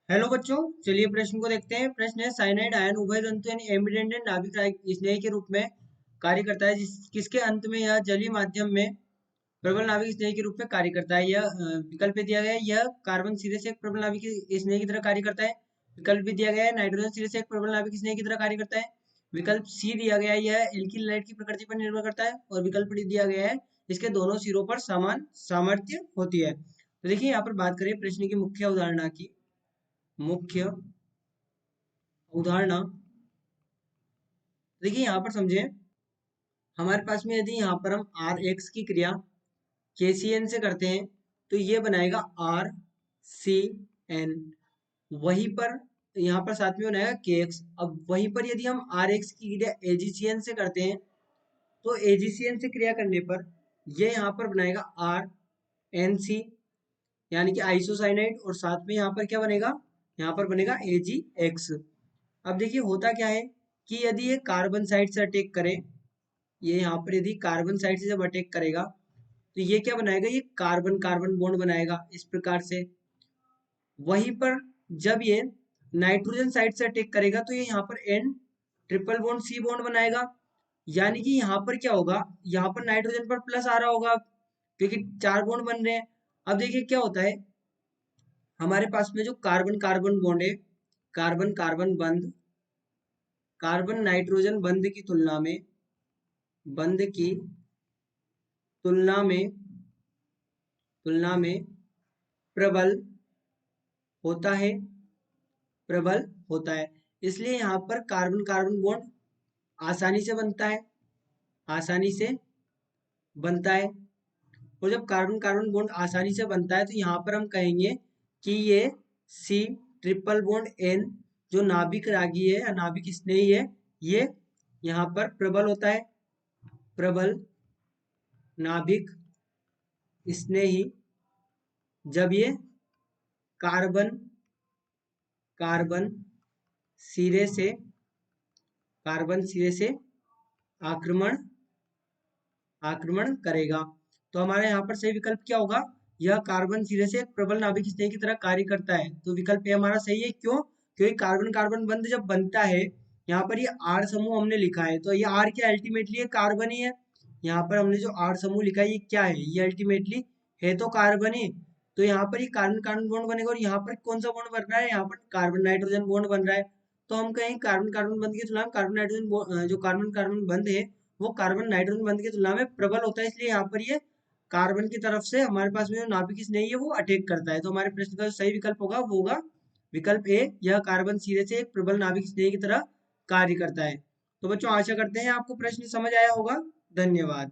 Hello बच्चों, चलिए प्रश्न को देखते हैं। प्रश्न है साइनाइड आयन उभय तंतु यानी एम्बिडेंट नाभिक स्नेही के रूप में कार्य करता है, किसके अंत में यह जलीय माध्यम में प्रबल नाभिक स्नेही के रूप में कार्य करता है। यह विकल्प में दिया गया है, यह कार्बन सिरे से एक प्रबल नाभिक स्नेही की तरह कार्य करता है। विकल्प भी दिया गया है, नाइट्रोजन सिरे से एक प्रबल नाभिक स्नेही की तरह कार्य करता है। विकल्प सी दिया गया है, यह एल्किल हैलाइड की प्रकृति पर निर्भर करता है। और विकल्प डी दिया गया है, इसके दोनों सिरों पर समान सामर्थ्य होती है। तो देखिए यहाँ पर बात करें प्रश्न की मुख्य अवधारणा की। मुख्य उदाहरण देखिए यहाँ पर समझे, हमारे पास में यदि यहाँ पर हम आर एक्स की क्रिया KCN से करते हैं तो ये बनाएगा RCN। वहीं पर यहाँ पर साथ में बनाएगा KX। अब वहीं पर यदि हम RX की क्रिया AgCN से करते हैं तो AgCN से क्रिया करने पर ये यहाँ पर बनाएगा RNC यानी कि आइसोसाइनाइड। और साथ में यहाँ पर क्या बनेगा, यहाँ पर बनेगा AgX। अब देखिए होता क्या है कि यदि ये कार्बन साइड से अटैक करे, ये यहाँ पर यदि कार्बन साइड से जब अटैक करेगा तो ये क्या बनाएगा, ये कार्बन कार्बन बॉन्ड बनाएगा इस प्रकार से। वहीं पर जब ये नाइट्रोजन साइड से अटैक करेगा तो ये यहाँ पर N triple bond C bond बनाएगा। यानी कि यहाँ पर क्या होगा, यहाँ पर नाइट्रोजन पर प्लस आ रहा होगा क्योंकि चार बॉन्ड बन रहे हैं। अब देखिए क्या होता है, हमारे पास में जो कार्बन कार्बन बॉन्ड है, कार्बन कार्बन बंध, कार्बन नाइट्रोजन बंध की तुलना में, बंध की तुलना में प्रबल होता है, प्रबल होता है। इसलिए यहाँ पर कार्बन कार्बन बॉन्ड आसानी से बनता है, आसानी से बनता है। और जब कार्बन कार्बन बॉन्ड आसानी से बनता है तो यहाँ पर हम कहेंगे कि ये C ट्रिपल बॉन्ड N जो नाभिक रागी है या नाभिक स्नेही है, ये यहाँ पर प्रबल होता है, प्रबल नाभिक स्नेही। जब ये कार्बन कार्बन सिरे से, कार्बन सिरे से आक्रमण आक्रमण करेगा। तो हमारे यहाँ पर सही विकल्प क्या होगा, यह कार्बन सिरे से एक प्रबल नाभिक स्नेही की तरह कार्य करता है। तो विकल्प ए हमारा सही है। क्यों? क्योंकि कार्बन कार्बन बंध जब बनता है, यहाँ पर ये R समूह हमने लिखा है तो ये R क्या अल्टीमेटली कार्बन ही है। यहाँ पर हमने जो R समूह लिखा है ये क्या है, ये अल्टीमेटली है तो कार्बन ही। तो यहाँ पर ये कार्बन कार्बन बॉन्ड बनेगा और यहाँ पर कौन सा बॉन्ड बन रहा है, यहाँ पर कार्बन नाइट्रोजन बॉन्ड बन रहा है। तो हम कहें कार्बन कार्बन बंध की तुलना में कार्बन नाइट्रोजन जो कार्बन कार्बन बंध है वो कार्बन नाइट्रोजन बंध की तुलना में प्रबल होता है। इसलिए यहाँ पर ये कार्बन की तरफ से हमारे पास में जो नाभिक स्नेही है वो अटैक करता है। तो हमारे प्रश्न का जो सही विकल्प होगा वो होगा विकल्प ए, यह कार्बन सिरे से एक प्रबल नाभिक स्नेही की तरह कार्य करता है। तो बच्चों आशा करते हैं आपको प्रश्न समझ आया होगा। धन्यवाद।